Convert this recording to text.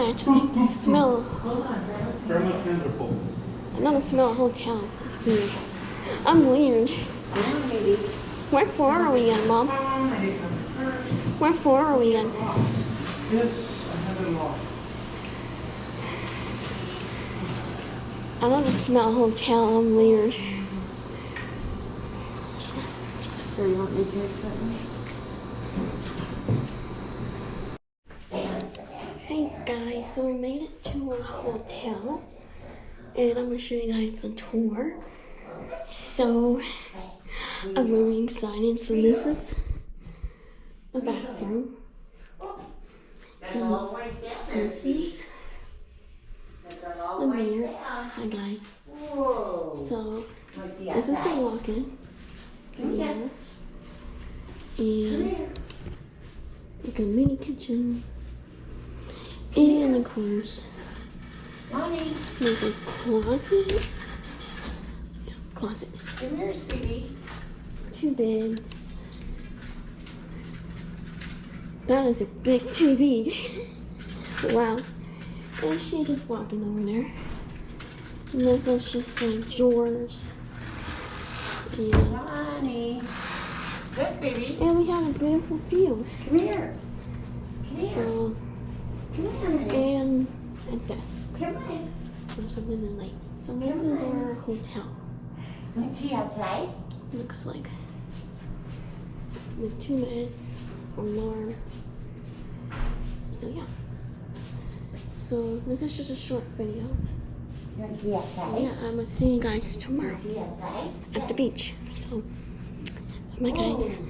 I just like the smell. Grandma's hands are full. I know the smell of hotel. It's weird. I'm weird. What floor are we on, Mom? What floor are we on? Yes, I have it all. I love the smell of hotel. I'm weird. Just So you want me to accept? Hey guys, so we made it to our hotel, and I'm gonna show you guys the tour. So I'm really excited. So this is the bathroom. And this is the mirror. Hi guys. So this is the walk-in mirror, and like a mini kitchen. And of course, there's a closet. Yeah, closet. Come here, sweetie. 2 beds. That is a big TV. Wow. And she's just walking over there. And this is just like drawers. And, Honey. Good, baby. and we have a beautiful view. Come here. Come here. So, Come here, honey. and a desk. Come on. Or something in the night. So this is our hotel. Let's see outside. Looks like with 2 beds or more. So yeah. So this is just a short video. You want to see outside? Yeah, I'm gonna see you guys tomorrow See outside? at the beach. So bye guys.